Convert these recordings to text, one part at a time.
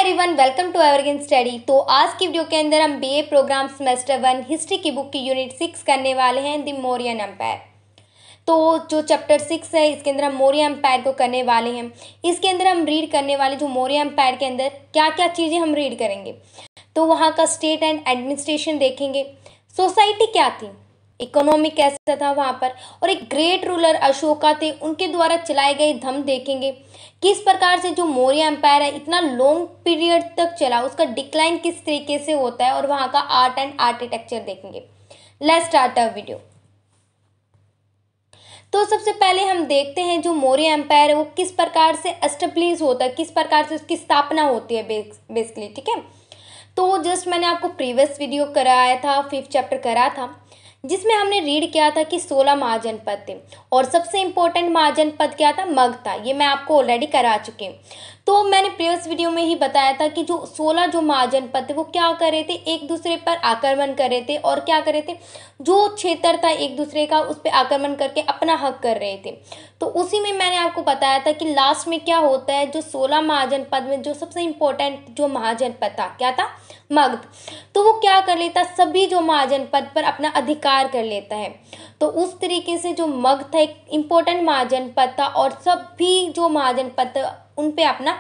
Everyone, welcome to evergreen study. तो आज की वीडियो के अंदर हम बीए प्रोग्राम सेमेस्टर 1 हिस्ट्री की बुक की यूनिट 6 करने वाले हैं, द मौर्यन एम्पायर। तो जो चैप्टर 6 है इसके अंदर हम मौर्य एम्पायर को करने वाले हैं। इसके अंदर हम रीड करने वाले जो मौर्य एम्पायर के अंदर क्या क्या चीज़ें हम रीड करेंगे, तो वहाँ का स्टेट एंड एडमिनिस्ट्रेशन देखेंगे, सोसाइटी क्या थी, इकोनॉमी कैसा था वहाँ पर, और एक ग्रेट रूलर अशोका थे, उनके द्वारा चलाए गए धर्म देखेंगे, किस प्रकार से जो मौर्य एम्पायर है इतना लॉन्ग पीरियड तक चला, उसका डिक्लाइन किस तरीके से होता है, और वहाँ का आर्ट एंड आर्किटेक्चर देखेंगे। Let's start a video. तो सबसे पहले हम देखते हैं जो मौर्य एम्पायर है वो किस प्रकार से एस्टेब्लिश होता है, किस प्रकार से उसकी स्थापना होती है बेसिकली। ठीक है, तो जस्ट मैंने आपको प्रीवियस वीडियो कराया था, 5th चैप्टर करा था, जिसमें हमने रीड किया था कि 16 महाजनपद थे, और सबसे इम्पोर्टेंट महाजनपद क्या था, मगध था। ये मैं आपको ऑलरेडी करा चुकी हूँ। तो मैंने प्रीवियस वीडियो में ही बताया था कि जो 16 जो महाजनपद थे वो क्या कर रहे थे, एक दूसरे पर आक्रमण कर रहे थे, और क्या कर रहे थे, जो क्षेत्र था एक दूसरे का उस पर आक्रमण करके अपना हक कर रहे थे। तो उसी में मैंने आपको बताया था कि लास्ट में क्या होता है, जो 16 महाजनपद में जो सबसे इम्पोर्टेंट जो महाजनपद था क्या था, मगध। तो वो क्या कर लेता, सभी जो महाजनपद पर अपना अधिकार कर लेता है। तो उस तरीके से जो मगध था एक इम्पोर्टेंट महाजनपद था, और सभी जो महाजनपद था उन पे अपना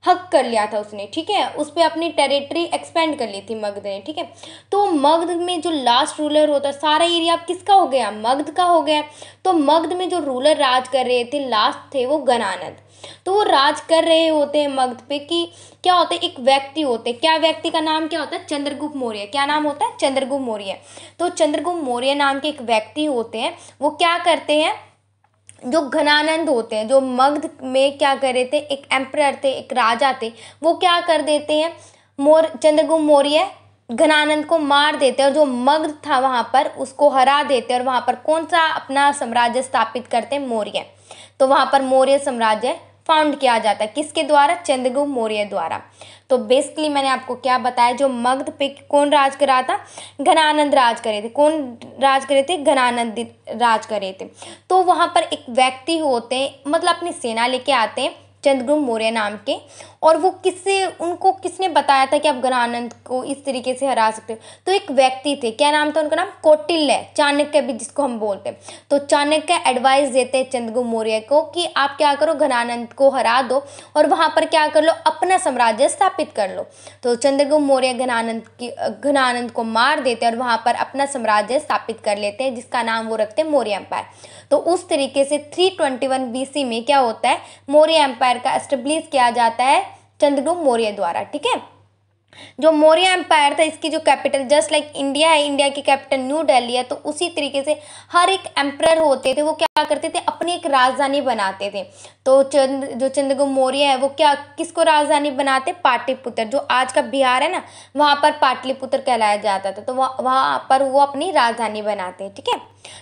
हक कर लिया था उसने। ठीक है, उस पर अपनी टेरिटरी एक्सपेंड कर ली थी मगध ने। ठीक है, तो मगध में जो लास्ट रूलर होता है, सारा एरिया अब किसका हो गया, मगध का हो गया। तो मगध में जो रूलर राज कर रहे थे लास्ट थे वो गणानंद। तो वो राज कर रहे होते हैं मगध पे कि क्या होता है, एक व्यक्ति होते हैं, क्या व्यक्ति का नाम क्या होता है, चंद्रगुप्त मौर्य। क्या नाम होता है, चंद्रगुप्त मौर्य। तो चंद्रगुप्त मौर्य नाम के एक व्यक्ति होते हैं, वो क्या करते हैं, जो घनानंद होते हैं, जो मगध में क्या कर रहे थे, एक एम्परर थे, एक राजा थे, वो क्या कर देते हैं, चंद्रगुप्त मौर्य घनानंद को मार देते हैं, और जो मगध था वहाँ पर उसको हरा देते हैं, और वहाँ पर कौन सा अपना साम्राज्य स्थापित करते हैं, मौर्य। तो वहाँ पर मौर्य साम्राज्य फाउंड किया जाता है, किसके द्वारा, चंद्रगुप्त मौर्य द्वारा। तो बेसिकली मैंने आपको क्या बताया, जो मगध पे कौन राज कर रहा था, घनानंद राज करे थे। कौन राज करे थे, घनानंद राज करे थे। तो वहाँ पर एक व्यक्ति होते हैं, मतलब अपनी सेना लेके आते हैं चंद्रगुप्त मौर्य नाम के, और वो किससे, उनको किसने बताया था कि आप घनानंद को इस तरीके से हरा सकते हो, तो एक व्यक्ति थे, क्या नाम था उनका, नाम कौटिल्य, चाणक्य भी जिसको हम बोलते हैं। तो चाणक्य एडवाइस देते हैं चंद्रगुप्त मौर्य को कि आप क्या करो, घनानंद को हरा दो, और वहाँ पर क्या कर लो, अपना साम्राज्य स्थापित कर लो। तो चंद्रगुप्त मौर्य घनानंद को मार देते हैं, और वहाँ पर अपना साम्राज्य स्थापित कर लेते हैं, जिसका नाम वो रखते हैं मौर्य एम्पायर। तो उस तरीके से 321 BC में क्या होता है, मौर्य एम्पायर का एस्टेब्लिश किया जाता है चंद्रगुप्त मौर्य द्वारा। ठीक है, जो मौर्य एम्पायर था इसकी जो कैपिटल जस्ट लाइक इंडिया है, इंडिया की कैपिटल न्यू दिल्ली है, तो उसी तरीके से हर एक एम्परर होते थे वो क्या करते थे, अपनी एक राजधानी बनाते थे। तो जो चंद्रगुप्त मौर्य है वो क्या, किसको राजधानी बनाते, पाटलिपुत्र, जो आज का बिहार है ना, वहाँ पर पाटलिपुत्र कहलाया जाता था। तो वहाँ पर वो अपनी राजधानी बनाते हैं। ठीक है,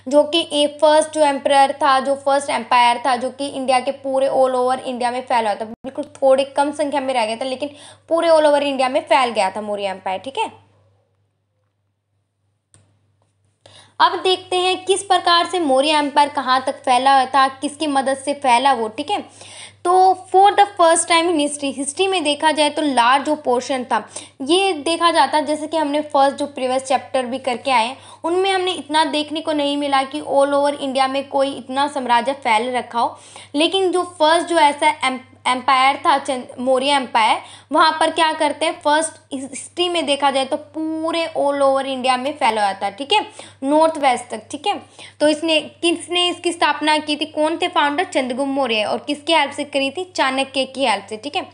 जो कि फर्स्ट जो एम्परर था, जो फर्स्ट एम्पायर था, जो कि इंडिया के पूरे ऑल ओवर इंडिया में फैला था, बिल्कुल थोड़ी कम संख्या में रह गया था लेकिन पूरे ऑल ओवर इंडिया में फैल गया था मौर्य एम्पायर। ठीक है, अब देखते हैं किस प्रकार से मौर्य एम्पायर कहाँ तक फैला था, किसकी मदद से फैला वो। ठीक है, तो for the first time in history में देखा जाए तो लार्ज जो पोर्शन था ये देखा जाता, जैसे कि हमने फर्स्ट जो प्रीवियस चैप्टर भी करके आए उनमें हमने इतना देखने को नहीं मिला कि ऑल ओवर इंडिया में कोई इतना साम्राज्य फैल रखा हो। लेकिन जो फर्स्ट जो ऐसा एम्पायर था मौर्य एम्पायर, वहाँ पर क्या करते हैं, फर्स्ट हिस्ट्री में देखा जाए तो पूरे ऑल ओवर इंडिया में फैला हुआ था। ठीक है, नॉर्थ वेस्ट तक। ठीक है, तो किसने इसकी स्थापना की थी, कौन थे फाउंडर, चंद्रगुप्त मौर्य, और किसकी हेल्प से करी थी, चाणक्य की हेल्प से। ठीक है,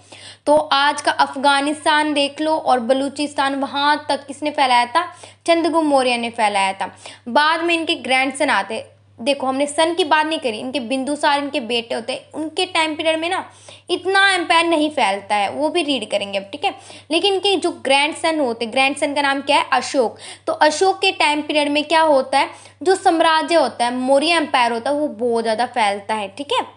तो आज का अफगानिस्तान देख लो और बलूचिस्तान, वहाँ तक किसने फैलाया था, चंद्रगुप्त मौर्य ने फैलाया था। बाद में इनके ग्रैंडसन आते, देखो हमने सन की बात नहीं करी, इनके बिंदुसार इनके बेटे होते हैं, उनके टाइम पीरियड में ना इतना एम्पायर नहीं फैलता है, वो भी रीड करेंगे अब। ठीक है, लेकिन इनके जो ग्रैंडसन होते, ग्रैंडसन का नाम क्या है, अशोक। तो अशोक के टाइम पीरियड में क्या होता है, जो साम्राज्य होता है, मौर्य एम्पायर होता है, वो बहुत ज़्यादा फैलता है। ठीक है,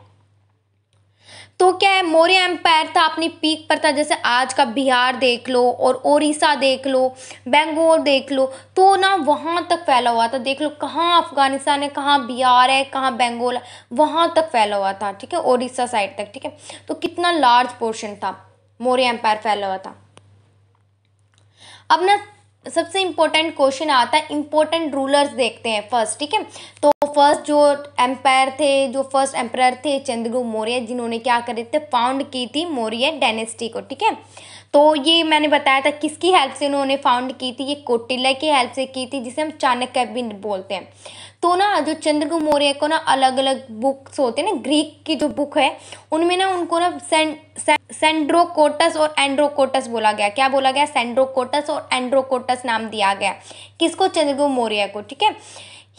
तो क्या है, मौर्य एम्पायर था अपनी पीक पर था, जैसे आज का बिहार देख लो और उड़ीसा देख लो, बंगाल देख लो, तो ना वहाँ तक फैला हुआ था। देख लो कहाँ अफगानिस्तान है, कहाँ बिहार है, कहाँ बंगाल है, वहाँ तक फैला हुआ था। ठीक है, उड़ीसा साइड तक। ठीक है, तो कितना लार्ज पोर्शन था। मौर्य एम्पायर फैला हुआ था। अब ना सबसे इम्पोर्टेंट क्वेश्चन आता है, इम्पोर्टेंट रूलर्स देखते हैं फर्स्ट, ठीक है। तो फर्स्ट जो एम्पायर थे, जो फर्स्ट एम्परर थे चंद्रगुप्त मौर्य, जिन्होंने क्या करे थे, फाउंड की थी मौर्य डायनेस्टी को, ठीक है। तो ये मैंने बताया था किसकी हेल्प से उन्होंने फाउंड की थी, ये कौटिल्य की हेल्प से की थी, जिसे हम चाणक्य भी बोलते हैं। तो ना जो चंद्रगुप्त मौर्य को ना अलग अलग बुक्स होते हैं ना, ग्रीक की जो बुक है उनमें ना उनको ना सेंड्रोकोटस और एंड्रोकोटस बोला गया। क्या बोला गया, सेंड्रोकोटस और एंड्रोकोटस नाम दिया गया किसको, चंद्रगुप्त मौर्य को, ठीक है।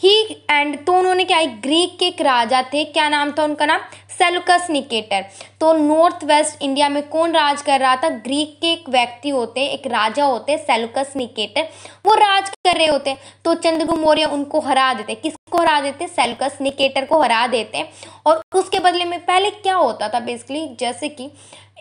ही एंड तो उन्होंने क्या, ग्रीक के एक राजा थे, क्या नाम था उनका, नाम सेल्यूकस निकेटर। तो नॉर्थ वेस्ट इंडिया में कौन राज कर रहा था, ग्रीक के एक व्यक्ति होते, एक राजा होते सेल्यूकस निकेटर, वो राज कर रहे होते। तो चंद्रगुप्त मौर्य उनको हरा देते, किसको हरा देते, सेल्यूकस निकेटर को हरा देते। और उसके बदले में पहले क्या होता था बेसिकली, जैसे कि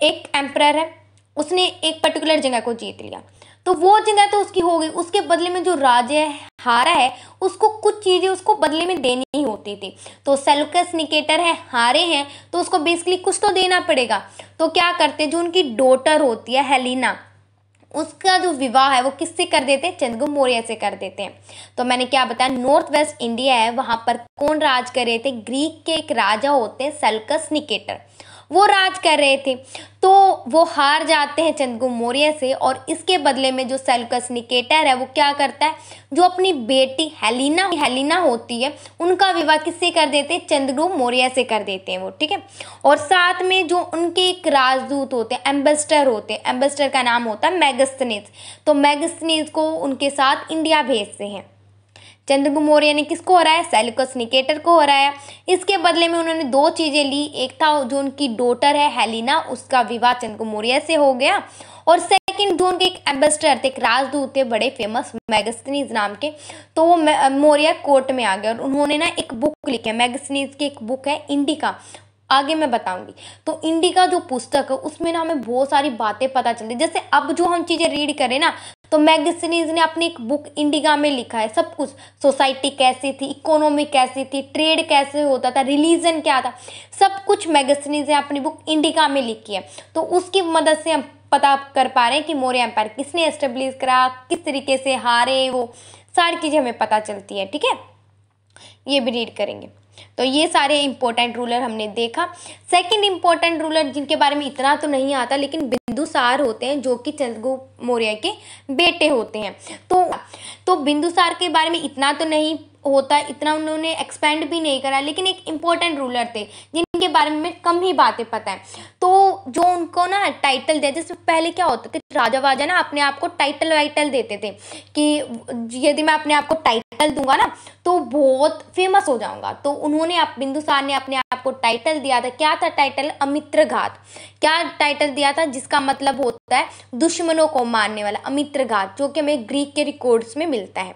एक एम्परर है, उसने एक पर्टिकुलर जगह को जीत लिया, तो वो जगह तो उसकी हो गई, उसके बदले में जो राजा हारा है उसको कुछ चीजें उसको बदले में देनी ही होती थी। तो सेल्यूकस निकेटर है, हारे हैं, तो उसको बेसिकली कुछ तो देना पड़ेगा। तो क्या करते, जो उनकी डॉटर होती है हेलिना, उसका जो विवाह है वो किससे कर देते हैं, चंद्रगुप्त मौर्य से कर देते हैं। तो मैंने क्या बताया, नॉर्थ वेस्ट इंडिया है, वहां पर कौन राज कर रहे थे, ग्रीक के एक राजा होते हैं सेल्यूकस निकेटर, वो राज कर रहे थे। तो वो हार जाते हैं चंद्रगुप्त मौर्य से, और इसके बदले में जो सेल्यूकस निकेटर है वो क्या करता है, जो अपनी बेटी हेलिना होती है उनका विवाह किससे कर देते हैं, चंद्रगुप्त मौर्य से कर देते हैं वो, ठीक है। और साथ में जो उनके एक राजदूत होते हैं, एम्बेसडर होते हैं, एम्बेसडर का नाम होता है मैगस्थनीज, तो मैगस्थनीज को उनके साथ इंडिया भेजते हैं। चंद्रगुप्त मौर्य ने किसको हराया, सेल्यूकस निकेटर को हराया। इसके बदले में उन्होंने दो चीजें ली, एक था जो उनकी डॉटर है हेलिना, उसका विवाह चंद्रगुप्त मौर्य से हो गया, और सेकंड जो उनके एक एम्बेसडर थे, एक राजदूत थे बड़े फेमस मैगस्थनीज नाम के, तो वो मौर्य कोर्ट में आ गए और उन्होंने ना एक बुक लिखी है, मैगस्थनीज की एक बुक है इंडिका, आगे मैं बताऊंगी। तो इंडिका जो पुस्तक है उसमें ना हमें बहुत सारी बातें पता चलती, जैसे अब जो हम चीजें रीड करें ना, तो मैगस्थनीज ने अपनी एक बुक इंडिका में लिखा है सब कुछ, सोसाइटी कैसी थी, इकोनॉमी कैसी थी, ट्रेड कैसे होता था, रिलीजन क्या था, सब कुछ मैगस्थनीज ने अपनी बुक इंडिका में लिखी है। तो उसकी मदद से हम पता कर पा रहे हैं कि मौर्य एम्पायर किसने एस्टेब्लिश करा, किस तरीके से हारे, वो सारी चीजें हमें पता चलती है, ठीक है। ये भी रीड करेंगे। तो ये सारे इंपॉर्टेंट रूलर हमने देखा। सेकंड इंपॉर्टेंट रूलर जिनके बारे में इतना तो नहीं आता, लेकिन बिंदुसार होते हैं, जो कि चंद्रगुप्त मौर्य के बेटे होते हैं। तो बिंदुसार के बारे में इतना तो नहीं होता, इतना उन्होंने एक्सपेंड भी नहीं करा, लेकिन एक इम्पोर्टेंट रूलर थे जिनके बारे में कम ही बातें पता है। तो जो उनको ना टाइटल दे, जैसे पहले क्या होता था, राजा वाजा ना अपने आप को टाइटल वाइटल देते थे कि यदि मैं अपने आप को टाइटल दूंगा ना तो बहुत फेमस हो जाऊंगा। तो उन्होंने बिंदुसार ने अपने आप को टाइटल दिया था, क्या था टाइटल, अमित्रघात। क्या टाइटल दिया था, जिसका मतलब होता है दुश्मनों को मारने वाला, अमित्रघात, जो कि हमें ग्रीक के रिकॉर्ड्स में मिलता है।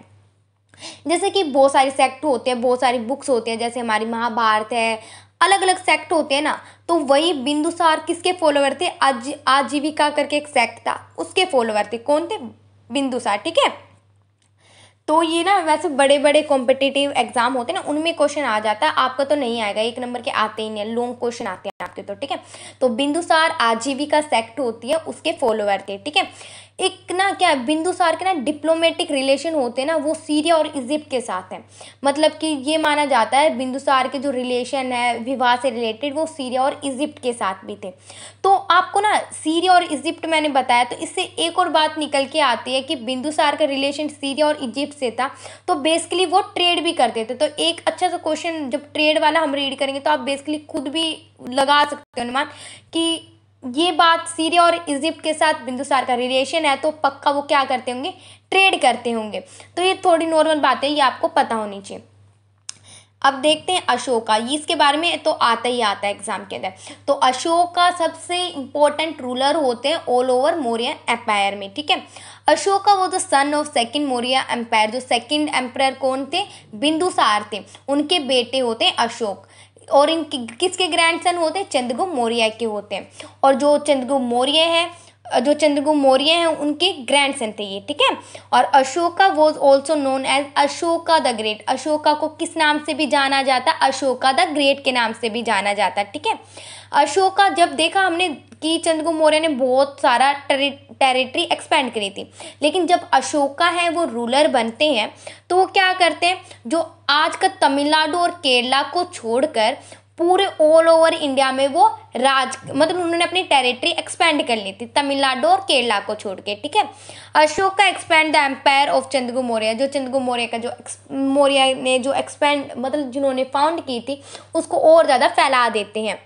जैसे कि बहुत सारे सेक्ट होते हैं, बहुत सारी बुक्स होती हैं, जैसे हमारी महाभारत है, अलग अलग सेक्ट होते हैं ना, तो वही बिंदुसार किसके फॉलोवर थे, आजीविका करके एक सेक्ट था, उसके फॉलोवर थे, कौन थे, बिंदुसार, ठीक है। तो ये ना वैसे बड़े बड़े कॉम्पिटिटिव एग्जाम होते हैं ना, उनमें क्वेश्चन आ जाता है, आपका तो नहीं आएगा, एक नंबर के आते ही नहीं, लॉन्ग क्वेश्चन आते हैं आपके, तो ठीक है। तो बिंदुसार आजीविका सेक्ट होती है, उसके फॉलोअर थे, ठीक है। एक ना क्या बिंदुसार के ना डिप्लोमेटिक रिलेशन होते हैं ना, वो सीरिया और इजिप्ट के साथ हैं। मतलब कि ये माना जाता है बिंदुसार के जो रिलेशन है विवाह से रिलेटेड, वो सीरिया और इजिप्ट के साथ भी थे। तो आपको ना सीरिया और इजिप्ट मैंने बताया, तो इससे एक और बात निकल के आती है कि बिंदुसार का रिलेशन सीरिया और इजिप्ट से था, तो बेसिकली वो ट्रेड भी करते थे। तो एक अच्छा सा क्वेश्चन जब ट्रेड वाला हम रीड करेंगे तो आप बेसिकली खुद भी लगा सकते हो अनुमान कि ये बात सीरिया और इजिप्ट के साथ बिंदुसार का रिलेशन है, तो पक्का वो क्या करते होंगे, ट्रेड करते होंगे। तो ये थोड़ी नॉर्मल बात है, ये आपको पता होनी चाहिए। अब देखते हैं अशोका, ये इसके बारे में तो आता ही आता है एग्जाम के अंदर। तो अशोका सबसे इंपॉर्टेंट रूलर होते हैं ऑल ओवर मौर्य एम्पायर में, ठीक है। अशोका वो the son of second Maurya empire, जो सेकंड एम्परर कौन थे, बिंदुसार थे, उनके बेटे होते हैं अशोक, और इनके किसके ग्रैंडसन होते हैं, चंद्रगुप्त मौर्य के होते हैं। और जो चंद्रगुप्त मौर्य हैं उनके ग्रैंडसन थे ये, ठीक है। और Ashoka was also known as Ashoka the great, Ashoka को किस नाम से भी जाना जाता है, अशोका द ग्रेट के नाम से भी जाना जाता है, ठीक है। अशोका जब देखा हमने कि चंद्रगुप्त मौर्य ने बहुत सारा टेरिटरी एक्सपेंड करी थी। लेकिन जब अशोका है वो रूलर बनते हैं तो वो क्या करते हैं, जो आज का तमिलनाडु और केरला को छोड़कर पूरे ऑल ओवर इंडिया में वो राज मतलब उन्होंने अपनी टेरिटरी एक्सपेंड कर ली थी, तमिलनाडु और केरला को छोड़ के, ठीक है। अशोक का expand the empire of Chandragupta Maurya, जो चंद्रगुप्त मौर्य का जो मौर्य ने जो एक्सपेंड मतलब जिन्होंने फाउंड की थी उसको और ज़्यादा फैला देते हैं।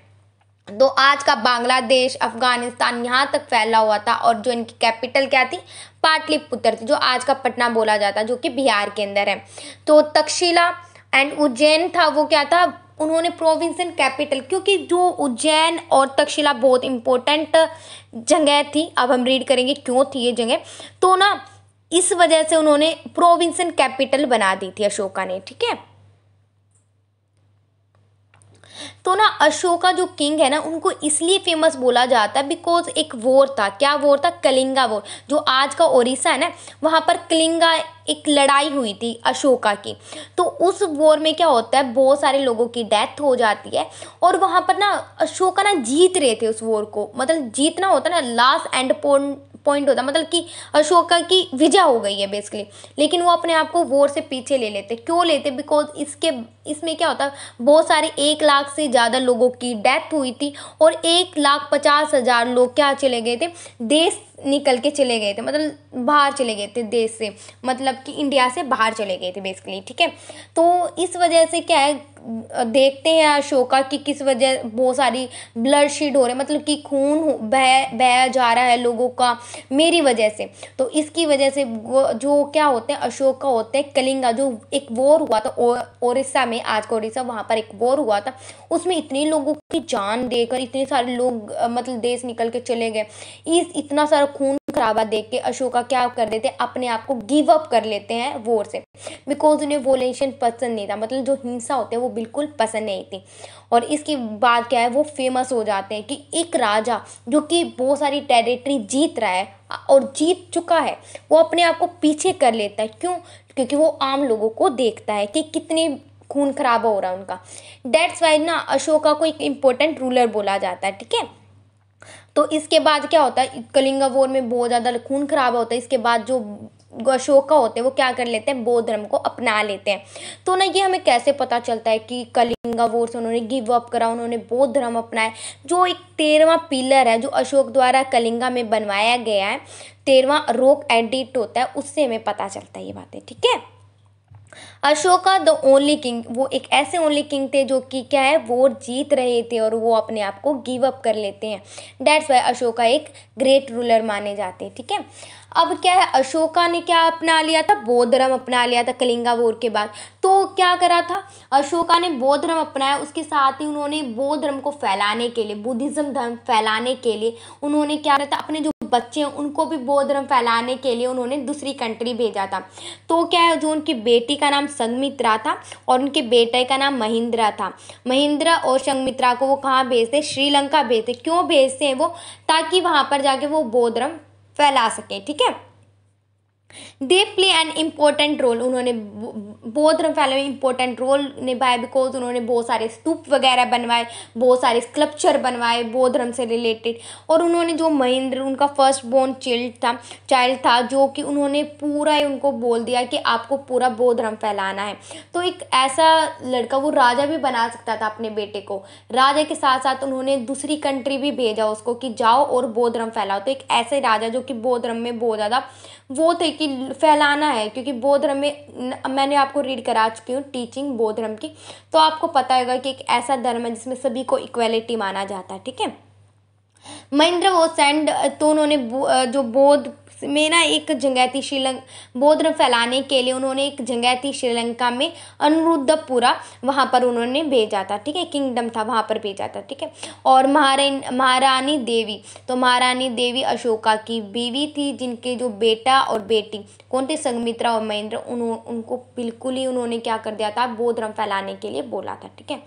तो आज का बांग्लादेश, अफगानिस्तान यहाँ तक फैला हुआ था, और जो इनकी कैपिटल क्या थी, पाटलिपुत्र थी, जो आज का पटना बोला जाता है, जो कि बिहार के अंदर है। तो तक्षशिला एंड उज्जैन था, वो क्या था, उन्होंने प्रोविंस एंड कैपिटल, क्योंकि जो उज्जैन और तक्षशिला बहुत इंपॉर्टेंट जगह थी, अब हम रीड करेंगे क्यों थी ये जगह, तो ना इस वजह से उन्होंने प्रोविंस एंड कैपिटल बना दी थी अशोका ने, ठीक है। तो ना अशोका जो किंग है ना, उनको इसलिए फेमस बोला जाता है बिकॉज एक वॉर था, क्या वॉर था, कलिंगा वॉर, जो आज का ओडिशा है ना, वहाँ पर कलिंगा एक लड़ाई हुई थी अशोका की। तो उस वॉर में क्या होता है, बहुत सारे लोगों की डेथ हो जाती है, और वहाँ पर ना अशोका ना जीत रहे थे उस वॉर को, मतलब जीतना होता है ना, लास्ट एंड पॉइंट होता है, मतलब कि अशोका की विजय हो गई है बेसिकली। लेकिन वो अपने आप को वॉर से पीछे ले लेते, क्यों लेते, बिकॉज इसमें क्या होता है, बहुत सारे 1 लाख से ज़्यादा लोगों की डेथ हुई थी, और 1,50,000 लोग क्या चले गए थे, देश निकल के चले गए थे, मतलब बाहर चले गए थे देश से, मतलब कि इंडिया से बाहर चले गए थे बेसिकली, ठीक है। तो इस वजह से क्या है, देखते हैं अशोका की किस वजह बहुत सारी ब्लड शेड हो रहे हैं, मतलब कि खून बह जा रहा है लोगों का मेरी वजह से। तो इसकी वजह से जो क्या होते हैं, अशोका होते हैं कलिंगा, जो एक वॉर हुआ था ओडिशा में, आज का ओडिशा, वहाँ पर एक वॉर हुआ था, उसमें इतने लोगों की जान देकर इतने सारे लोग मतलब देश निकल के चले गए, इतना सारा खून खराबा देख के अशोका क्या कर देते, अपने आप को गिव अप कर लेते हैं वॉर से, बिकॉज उन्हें वोलेशन पसंद नहीं था, मतलब जो हिंसा होती है वो बिल्कुल पसंद नहीं थी। और इसके बाद क्या है, वो फेमस हो जाते हैं कि एक राजा जो कि बहुत सारी टेरिटरी जीत रहा है और जीत चुका है, वो अपने आप को पीछे कर लेता है, क्यों, क्योंकि वो आम लोगों को देखता है कि कितने खून खराबा हो रहा है उनका। डेट्स वाई ना अशोका को एक इम्पोर्टेंट रूलर बोला जाता है, ठीक है। तो इसके बाद क्या होता है, कलिंगा वॉर में बहुत ज़्यादा खून खराब होता है, इसके बाद जो अशोका होते हैं वो क्या कर लेते हैं, बौद्ध धर्म को अपना लेते हैं। तो ना ये हमें कैसे पता चलता है कि कलिंगा वॉर से उन्होंने गिव अप करा, उन्होंने बौद्ध धर्म अपनाया, जो एक 13वां पिलर है जो अशोक द्वारा कलिंगा में बनवाया गया है, 13वां रॉक एडिक्ट होता है, उससे हमें पता चलता है ये बातें, ठीक है। अशोका द ओनली किंग, वो एक ऐसे ओनली किंग थे जो कि क्या है, वॉर जीत रहे थे और वो अपने आप को गिव अप कर लेते हैं। डेट्स वाई अशोका एक ग्रेट रूलर माने जाते हैं, ठीक है। अब क्या है, अशोका ने क्या अपना लिया था, बौद्ध धर्म अपना लिया था कलिंगा वॉर के बाद। तो क्या करा था, अशोका ने बौद्ध धर्म अपनाया, उसके साथ ही उन्होंने बौद्ध धर्म को फैलाने के लिए, बुद्धिज्म धर्म फैलाने के लिए उन्होंने क्या करा था, अपने जो बच्चे हैं उनको भी बौद्ध धर्म फैलाने के लिए उन्होंने दूसरी कंट्री भेजा था। तो क्या है, जो उनकी बेटी का नाम संघमित्रा था और उनके बेटे का नाम महिंद्रा था, महिंद्रा और संघमित्रा को वो कहाँ भेजते, श्रीलंका भेजते। क्यों भेजते हैं वो, ताकि वहाँ पर जाके वो बौद्ध धर्म फैला सके, ठीक है। They play an important role, उन्होंने बौद्ध धर्म फैलाने में इम्पोर्टेंट रोल निभाया, बिकॉज उन्होंने बहुत सारे स्तूप वगैरह बनवाए, बहुत सारे स्कल्पचर बनवाए बौद्ध धर्म से रिलेटेड। और उन्होंने जो महेंद्र उनका फर्स्ट बोर्न चाइल्ड था, जो कि उन्होंने पूरा ही उनको बोल दिया कि आपको पूरा बौद्ध धर्म फैलाना है। तो एक ऐसा लड़का, वो राजा भी बना सकता था अपने बेटे को, राजा के साथ साथ उन्होंने दूसरी कंट्री भी भेजा उसको कि जाओ और बौद्ध धर्म फैलाओ। तो एक ऐसे राजा जो कि बौद्ध धर्म में बहुत ज़्यादा वो थे कि फैलाना है, क्योंकि बौद्ध धर्म में मैंने आपको रीड करा चुकी हूँ टीचिंग बौद्ध धर्म की, तो आपको पता होगा कि एक ऐसा धर्म है जिसमें सभी को इक्वलिटी माना जाता है, ठीक है। महेंद्र वो सेंड, तो उन्होंने जो बौद्ध में ना एक जगह थी श्रीलंका, बौद्ध धर्म फैलाने के लिए उन्होंने एक जगह थी श्रीलंका में अनुरुद्धपुरा, वहाँ पर उन्होंने भेजा था, ठीक है, किंगडम था वहाँ पर भेजा था, ठीक है। और महारानी देवी, तो महारानी देवी अशोका की बीवी थी, जिनके जो बेटा और बेटी कौन थे, संघमित्रा और महेंद्र, उनको बिल्कुल ही उन्होंने क्या कर दिया था, बौद्ध धर्म फैलाने के लिए बोला था, ठीक है।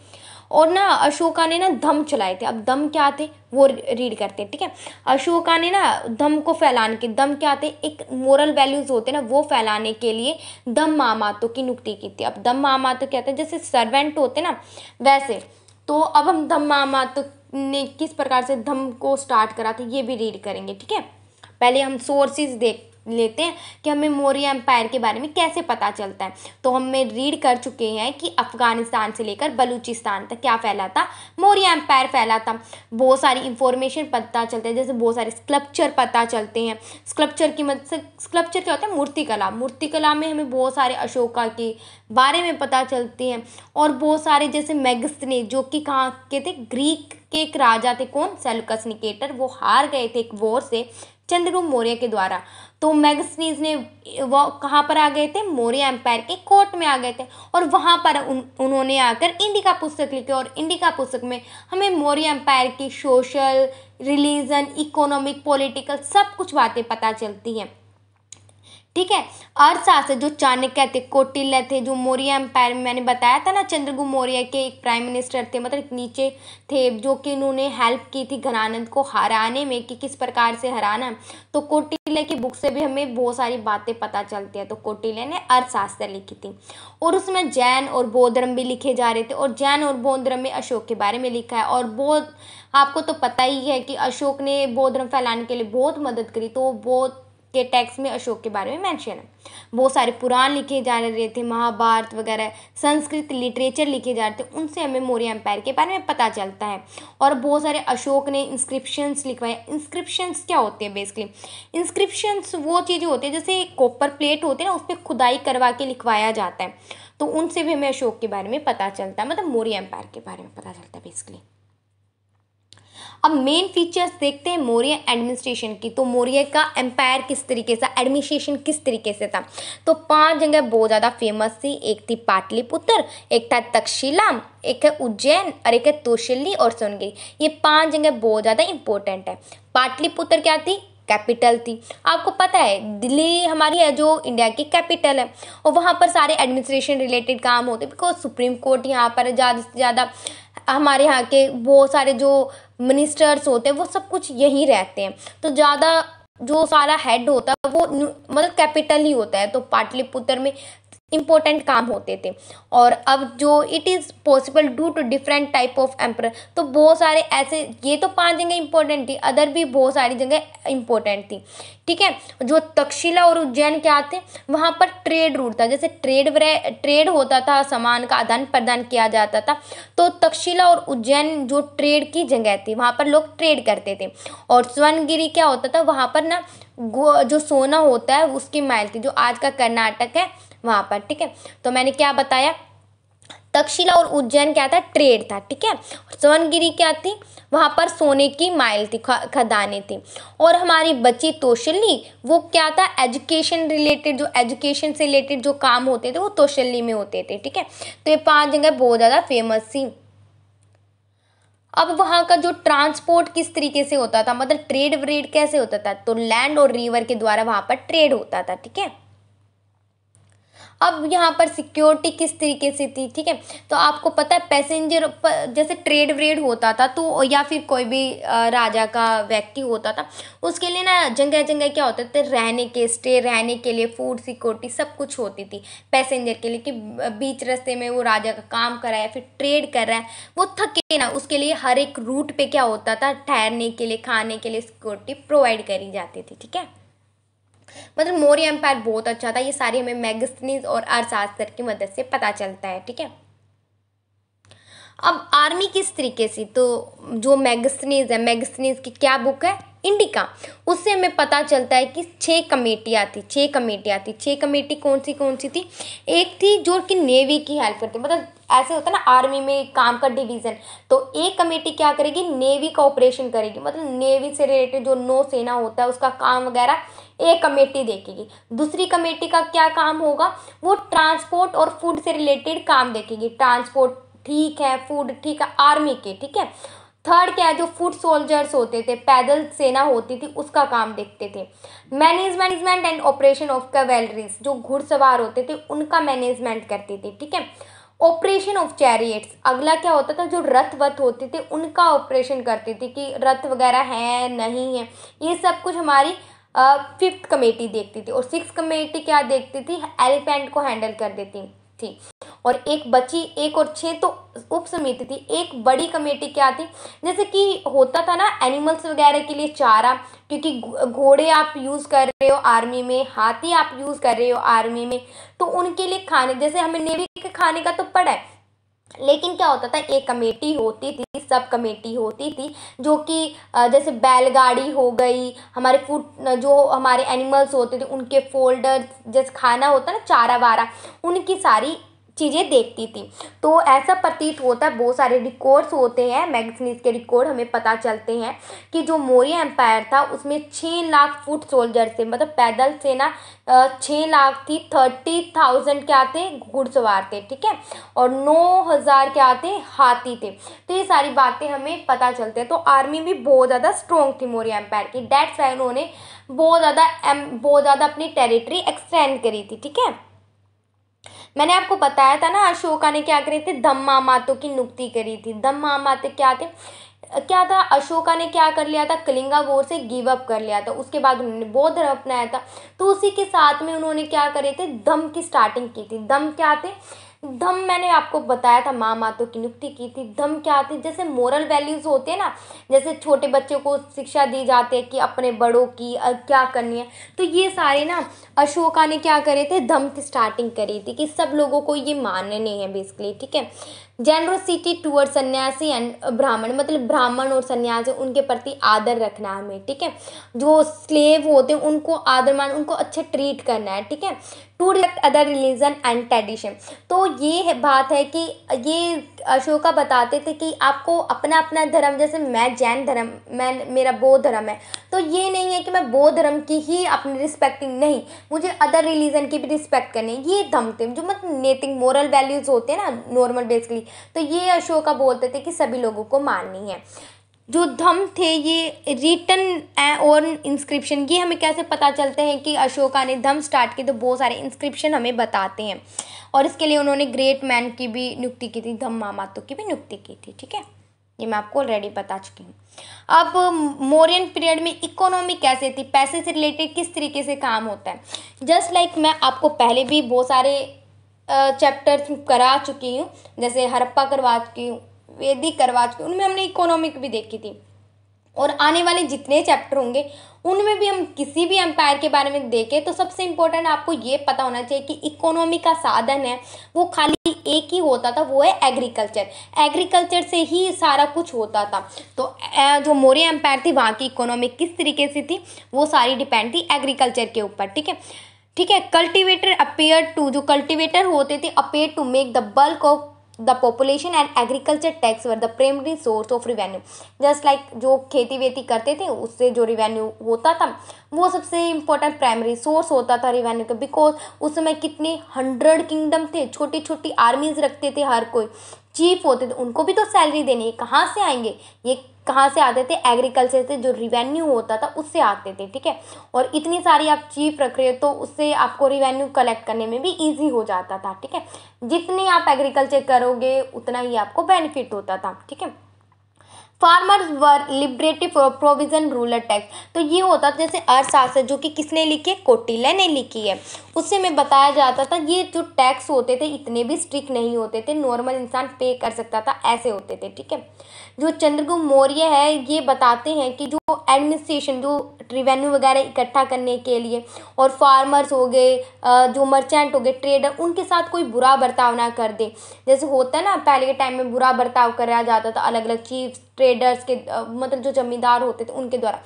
और ना अशोका ने ना धम्म चलाए थे। अब धम्म क्या थे वो रीड करते हैं, ठीक है। अशोका ने ना धम्म को फैलाने के, धम्म क्या थे, एक मोरल वैल्यूज होते ना, वो फैलाने के लिए धम्मामातो की नियुक्ति की थी। अब धम्मामातो क्या था, जैसे सर्वेंट होते ना वैसे। तो अब हम धम्मामातो ने किस प्रकार से धम्म को स्टार्ट करा था, ये भी रीड करेंगे। ठीक है, पहले हम सोर्सेज देख लेते हैं कि हमें मौर्य एम्पायर के बारे में कैसे पता चलता है। तो हमें रीड कर चुके हैं कि अफगानिस्तान से लेकर बलूचिस्तान तक क्या फैला था, मौर्य एम्पायर फैला था। बहुत सारी इंफॉर्मेशन पता चलते हैं, जैसे बहुत सारे स्कल्पचर पता चलते हैं। स्कल्पचर की मदद से, स्कल्पचर क्या होता है, मूर्तिकला, मूर्तिकला में हमें बहुत सारे अशोका के बारे में पता चलते हैं। और बहुत सारे जैसे मेगस्थनीज, जो कि कहाँ के थे, ग्रीक के एक राजा थे, कौन, सेल्यूकस निकेटर, वो हार गए थे एक वॉर से चंद्रगुप्त मौर्य के द्वारा। तो मेगस्थनीज ने वो कहाँ पर आ गए थे, मौर्य एम्पायर के कोर्ट में आ गए थे, और वहाँ पर उन्होंने आकर इंडिका पुस्तक लिखी। और इंडिका पुस्तक में हमें मौर्य एम्पायर की सोशल, रिलीजन, इकोनॉमिक, पॉलिटिकल सब कुछ बातें पता चलती हैं। ठीक है, अर्थशास्त्र, जो चाणक्य थे, कौटिल्य थे, जो मौर्य एम्पायर में मैंने बताया था ना, चंद्रगुप्त मौर्य के एक प्राइम मिनिस्टर थे, मतलब नीचे थे, जो कि उन्होंने हेल्प की थी घनानंद को हराने में, कि किस प्रकार से हराना। तो कौटिल्य की बुक से भी हमें बहुत सारी बातें पता चलती है। तो कौटिल्य ने अर्थशास्त्र लिखी थी, और उसमें जैन और बौद्ध धर्म भी लिखे जा रहे थे, और जैन और बौद्ध धर्म में अशोक के बारे में लिखा है। और बौद्ध, आपको तो पता ही है कि अशोक ने बौद्ध धर्म फैलाने के लिए बहुत मदद करी, तो बौद्ध के टेक्स्ट में अशोक के बारे में मेंशन है। बहुत सारे पुराण लिखे जा रहे थे, महाभारत वगैरह, संस्कृत लिटरेचर लिखे जा रहे थे, उनसे हमें मौर्य एम्पायर के बारे में पता चलता है। और बहुत सारे अशोक ने इंस्क्रिप्शंस लिखवाए। इंस्क्रिप्शंस क्या होते हैं बेसिकली, इंस्क्रिप्शंस वो चीज़ें होती है जैसे कॉपर प्लेट होती है ना, उस पर खुदाई करवा के लिखवाया जाता है, तो उनसे भी हमें अशोक के बारे में पता चलता है, मतलब मौर्य एम्पायर के बारे में पता चलता है बेसिकली। अब मेन फीचर्स देखते हैं मौर्य एडमिनिस्ट्रेशन की। तो मौर्य का एम्पायर किस तरीके से, एडमिनिस्ट्रेशन किस तरीके से था। तो 5 जगह बहुत ज़्यादा फेमस थी। एक थी पाटलिपुत्र, एक था तक्षशिला, एक है उज्जैन, और एक है तोशिली और सोनगिरी। ये 5 जगह बहुत ज़्यादा इंपॉर्टेंट है। पाटलिपुत्र क्या थी, कैपिटल थी। आपको पता है दिल्ली हमारी है जो इंडिया की कैपिटल है, और वहाँ पर सारे एडमिनिस्ट्रेशन रिलेटेड काम होते हैं, बिकॉज सुप्रीम कोर्ट यहाँ पर ज़्यादा से ज़्यादा, हमारे यहाँ के बहुत सारे जो मिनिस्टर्स होते हैं वो सब कुछ यहीं रहते हैं, तो ज़्यादा जो सारा हेड होता है वो मतलब कैपिटल ही होता है। तो पाटलिपुत्र में इम्पोर्टेंट काम होते थे। और अब जो it is possible due to different type of emperor, तो बहुत सारे ऐसे, ये तो 5 जगह इंपॉर्टेंट थी, अदर भी बहुत सारी जगह इंपॉर्टेंट थी। ठीक है, जो तक्षशिला और उज्जैन क्या थे, वहाँ पर ट्रेड रूट था, जैसे ट्रेड होता था, सामान का आदान प्रदान किया जाता था। तो तक्षशिला और उज्जैन जो ट्रेड की जगह थी, वहाँ पर लोग ट्रेड करते थे। और स्वर्णगिरी क्या होता था, वहाँ पर ना जो सोना होता है उसकी माइल थी, जो आज का कर्नाटक है वहाँ पर। ठीक है, तो मैंने क्या बताया, तक्षशिला और उज्जैन क्या था, ट्रेड था। ठीक है, स्वर्णगिरी क्या थी, वहाँ पर सोने की माइल थी, खदानें थी। और हमारी बची तोशिली, वो क्या था, एजुकेशन रिलेटेड, जो एजुकेशन से रिलेटेड जो काम होते थे वो तोशिली में होते थे। ठीक है, तो ये 5 जगह बहुत ज़्यादा फेमस थी। अब वहाँ का जो ट्रांसपोर्ट किस तरीके से होता था, मतलब ट्रेड व्रेड कैसे होता था, तो लैंड और रिवर के द्वारा वहाँ पर ट्रेड होता था। ठीक है, अब यहाँ पर सिक्योरिटी किस तरीके से थी। ठीक है, तो आपको पता है पैसेंजर जैसे ट्रेड व्रेड होता था, तो या फिर कोई भी राजा का व्यक्ति होता था, उसके लिए ना जगह जगह क्या होते थे, रहने के स्टे, रहने के लिए फूड सिक्योरिटी सब कुछ होती थी पैसेंजर के लिए, कि बीच रास्ते में वो राजा का काम कर रहा है, फिर ट्रेड कर रहा है, वो थके ना, उसके लिए हर एक रूट पे क्या होता था, ठहरने के लिए, खाने के लिए सिक्योरिटी प्रोवाइड करी जाती थी। ठीक है, मतलब मौर्य एम्पायर बहुत अच्छा था। ये सारी हमें मैगस्थनीज और अर्थशास्त्र की मदद से पता चलता है। ठीक है, अब आर्मी किस तरीके से, तो जो मैगस्थनीज है, मैगस्थनीज की क्या बुक है, इंडिका, उससे हमें पता चलता है कि 6 कमेटियाँ थी। 6 कमेटी कौन सी थी, एक थी जो कि नेवी की हेल्प करती, मतलब ऐसे होता है ना आर्मी में काम का डिवीज़न, तो एक कमेटी क्या करेगी, नेवी का ऑपरेशन करेगी, मतलब नेवी से रिलेटेड जो नौसेना होता है उसका काम वगैरह एक कमेटी देखेगी। दूसरी कमेटी का क्या काम होगा, वो ट्रांसपोर्ट और फूड से रिलेटेड काम देखेगी। ट्रांसपोर्ट ठीक है, फूड ठीक है, आर्मी के। ठीक है, थर्ड क्या है, जो फुट सोल्जर्स होते थे, पैदल सेना होती थी, उसका काम देखते थे। मैनेजमेंट एंड ऑपरेशन ऑफ कैवेलरीज, जो घुड़सवार होते थे उनका मैनेजमेंट करती थी। ठीक है, ऑपरेशन ऑफ चैरियट्स, अगला क्या होता था, जो रथ वथ होते थे उनका ऑपरेशन करती थी, कि रथ वगैरह है नहीं है, ये सब कुछ हमारी 5th कमेटी देखती थी। और 6th कमेटी क्या देखती थी, एलिफेंट को हैंडल कर देती थी। और एक बची, एक और 6 तो उप समिति थी। एक बड़ी कमेटी क्या थी, जैसे कि होता था ना एनिमल्स वगैरह के लिए चारा, क्योंकि घोड़े आप यूज़ कर रहे हो आर्मी में, हाथी आप यूज़ कर रहे हो आर्मी में, तो उनके लिए खाने, जैसे हमें नेवी के खाने का तो पड़ा है, लेकिन क्या होता था एक कमेटी होती थी, सब कमेटी होती थी, जो कि जैसे बैलगाड़ी हो गई, हमारे फूड जो हमारे एनिमल्स होते थे उनके फोल्डर, जैसे खाना होता ना चारा वारा, उनकी सारी चीज़ें देखती थी। तो ऐसा प्रतीत होता है, बहुत सारे रिकॉर्ड्स होते हैं, मैगजीन्स के रिकॉर्ड हमें पता चलते हैं कि जो मौर्य एम्पायर था उसमें 6 लाख फुट सोल्जर थे, मतलब पैदल सेना 6 लाख थी, 30,000 क्या थे घुड़सवार थे, ठीक है, और 9,000 क्या थे हाथी थे। तो ये सारी बातें हमें पता चलते हैं। तो आर्मी भी बहुत ज़्यादा स्ट्रॉन्ग थी मौर्य एम्पायर की, डेट्स वाई उन्होंने बहुत ज़्यादा अपनी टेरिटरी एक्सटेंड करी थी, ठीक है। मैंने आपको बताया था ना अशोका ने क्या करे थे, धम्मामातो की नियुक्ति करी थी। धम्मामातो क्या था, अशोका ने क्या कर लिया था, कलिंगा वॉर से गिव अप कर लिया था, उसके बाद उन्होंने बौद्ध धर्म अपनाया था। तो उसी के साथ में उन्होंने क्या करे थे, धम्म की स्टार्टिंग की थी। धम्म क्या थे, धम्म मैंने आपको बताया था महामातो की नियुक्ति की थी। धम्म क्या थी, जैसे मोरल वैल्यूज होते हैं ना, जैसे छोटे बच्चों को शिक्षा दी जाती है कि अपने बड़ों की क्या करनी है, तो ये सारे ना अशोका ने क्या करे थे, धम्म की स्टार्टिंग करी थी कि सब लोगों को ये मानने है बेसिकली, ठीक है। जेनरोसिटी टूवर्ड सन्यासी एंड ब्राह्मण, मतलब ब्राह्मण और सन्यासी उनके प्रति आदर रखना हमें, ठीक है। जो स्लेव होते हैं उनको आदर मान, उनको अच्छे ट्रीट करना है, ठीक है। To respect other religion and tradition, तो ये बात है कि ये अशोका बताते थे कि आपको अपना अपना धर्म, जैसे मैं जैन धर्म, मैं मेरा बौद्ध धर्म है, तो ये नहीं है कि मैं बौद्ध धर्म की ही अपनी रिस्पेक्टिंग, नहीं, मुझे अदर रिलीजन की भी रिस्पेक्ट करनी है। ये धम्म थे जो मतलब नेतिक मोरल वैल्यूज होते हैं ना नॉर्मल बेसिकली, तो ये अशोका बोलते थे कि सभी लोगों को माननी है। जो धम्म थे ये रिटन और इंस्क्रिप्शन, ये हमें कैसे पता चलते हैं कि अशोका ने धम्म स्टार्ट की, तो बहुत सारे इंस्क्रिप्शन हमें बताते हैं, और इसके लिए उन्होंने ग्रेट मैन की भी नियुक्ति की थी, धम्मामातो की भी नियुक्ति की थी, ठीक है। ये मैं आपको ऑलरेडी बता चुकी हूँ। अब मौर्यन पीरियड में इकोनॉमी कैसे थी, पैसे से रिलेटेड किस तरीके से काम होता है, जस्ट लाइक मैं आपको पहले भी बहुत सारे चैप्टर्स करा चुकी हूँ, जैसे हड़प्पा करवा चुकी हूँ, वैदिक करवा चुकी हूँ, उनमें हमने इकोनॉमिक भी देखी थी, और आने वाले जितने चैप्टर होंगे उनमें भी हम किसी भी एम्पायर के बारे में देखें तो सबसे इम्पोर्टेंट आपको ये पता होना चाहिए कि इकोनॉमी का साधन है वो खाली एक ही होता था, वो है एग्रीकल्चर। एग्रीकल्चर से ही सारा कुछ होता था। तो जो मौर्य एम्पायर थी वहाँ की इकोनॉमी किस तरीके से थी, वो सारी डिपेंड थी एग्रीकल्चर के ऊपर, ठीक है। ठीक है, कल्टिवेटर अपेयर टू, जो कल्टिवेटर होते थे appear to make the bulk of the population and agriculture tax were the primary source of revenue. Just like जो खेती वेती करते थे उससे जो रिवेन्यू होता था वो सबसे इम्पोर्टेंट प्राइमरी सोर्स होता था रिवेन्यू का, बिकॉज उस समय कितने 100 किंगडम थे, छोटी छोटी आर्मीज रखते थे, हर कोई चीफ होते थे, उनको भी तो सैलरी देनी है, कहाँ से आएंगे, ये कहाँ से आते थे, एग्रीकल्चर से जो रिवेन्यू होता था उससे आते थे, ठीक है। और इतनी सारी आप चीफ रख रहे हो तो उससे आपको रिवेन्यू कलेक्ट करने में भी ईजी हो जाता था, ठीक है। जितनी आप एग्रीकल्चर करोगे उतना ही आपको बेनिफिट होता था, ठीक है। फार्मर्स वर लिबरेटिव प्रोविजन रूलर टैक्स, तो ये होता था जैसे अर्थशास्त्र जो कि किसने लिखी है, कौटिल्य ने लिखी है, उससे में बताया जाता था ये जो टैक्स होते थे इतने भी स्ट्रिक्ट नहीं होते थे, नॉर्मल इंसान पे कर सकता था, ऐसे होते थे, ठीक है। जो चंद्रगुप्त मौर्य है ये बताते हैं कि जो एडमिनिस्ट्रेशन, जो रिवेन्यू वगैरह इकट्ठा करने के लिए, और फार्मर्स हो गए, जो मर्चेंट हो गए, ट्रेडर, उनके साथ कोई बुरा बर्ताव ना कर दे। जैसे होता है ना पहले के टाइम में बुरा बर्ताव कराया जाता था अलग अलग चीफ ट्रेडर्स के, मतलब जो जमींदार होते थे उनके द्वारा,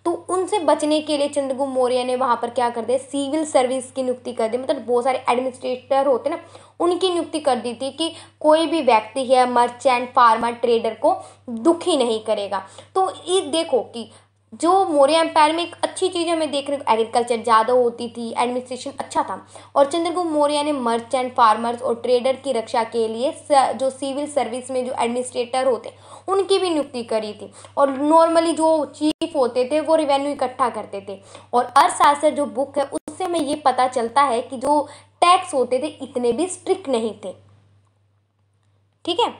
तो उनसे बचने के लिए चंद्रगुप्त मौर्य ने वहाँ पर क्या कर दिया, सिविल सर्विस की नियुक्ति कर दी, मतलब बहुत सारे एडमिनिस्ट्रेटर होते ना उनकी नियुक्ति कर दी थी कि कोई भी व्यक्ति है मर्चेंट फार्मर ट्रेडर को दुखी नहीं करेगा। तो ये देखो कि जो मौर्य एम्पायर में एक अच्छी चीज़ हमें देखने को, एग्रीकल्चर ज़्यादा होती थी, एडमिनिस्ट्रेशन अच्छा था, और चंद्रगुप्त मौर्य ने मर्चेंट फार्मर्स और ट्रेडर की रक्षा के लिए जो सिविल सर्विस में जो एडमिनिस्ट्रेटर होते उनकी भी नियुक्ति करी थी, और नॉर्मली जो चीफ होते थे वो रिवेन्यू इकट्ठा करते थे। और अर्थशास्त्र जो बुक है उससे हमें ये पता चलता है कि जो टैक्स होते थे इतने भी स्ट्रिक्ट नहीं थे, ठीक है।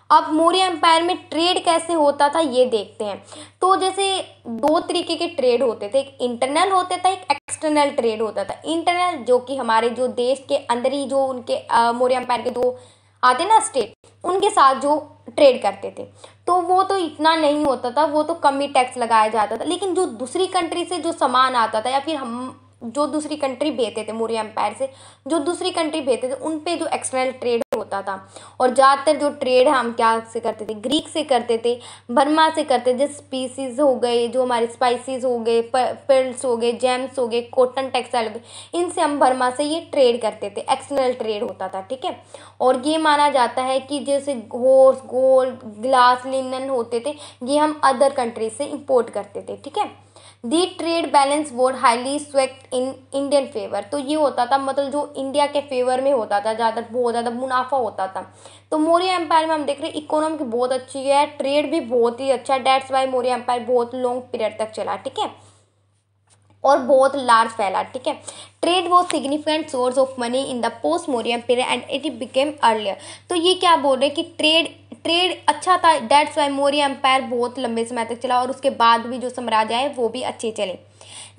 अब मौर्य एम्पायर में ट्रेड कैसे होता था ये देखते हैं। तो जैसे दो तरीके के ट्रेड होते थे, एक इंटरनल होता था, एक एक्सटर्नल ट्रेड होता था। इंटरनल जो कि हमारे जो देश के अंदर ही जो उनके मौर्य एम्पायर के जो आते ना स्टेट, उनके साथ जो ट्रेड करते थे, तो वो तो इतना नहीं होता था, वो तो कम ही टैक्स लगाया जाता था। लेकिन जो दूसरी कंट्री से जो सामान आता था या फिर हम जो दूसरी कंट्री भेजते थे मौर्य एम्पायर से जो दूसरी कंट्री भेजते थे, उन पे जो एक्सटर्नल ट्रेड होता था। और ज़्यादातर जो ट्रेड है हम क्या से करते थे, ग्रीक से करते थे, बर्मा से करते थे। स्पीसीज हो गए, जो हमारे स्पाइसेस हो गए, पर्ल्स हो गए, जेम्स हो गए, कॉटन टेक्सटाइल हो गए, इनसे हम बर्मा से ये ट्रेड करते थे, एक्सटर्नल ट्रेड होता था। ठीक है, और ये माना जाता है कि जैसे हॉर्स, गोल्ड, ग्लास, लिनन होते थे, ये हम अदर कंट्री से इंपोर्ट करते थे। ठीक है, the trade balance was highly skewed in Indian favour. तो ये होता था, मतलब जो इंडिया के फेवर में होता था, ज़्यादा बहुत ज़्यादा मुनाफा होता था। तो मौर्य एम्पायर में हम देख रहे हैं इकोनॉमी बहुत अच्छी है, ट्रेड भी बहुत ही अच्छा, डेट्स वाई मौर्य एम्पायर बहुत लॉन्ग पीरियड तक चला। ठीक है, और बहुत लार्ज फैला। ठीक है, ट्रेड वो significant source of money in the post Mauryan period and it became earlier. तो ये क्या बोल रहे हैं कि ट्रेड अच्छा था, डेट्स वाई मौर्य एम्पायर बहुत लंबे समय तक चला और उसके बाद भी जो साम्राज्य है वो भी अच्छे चले।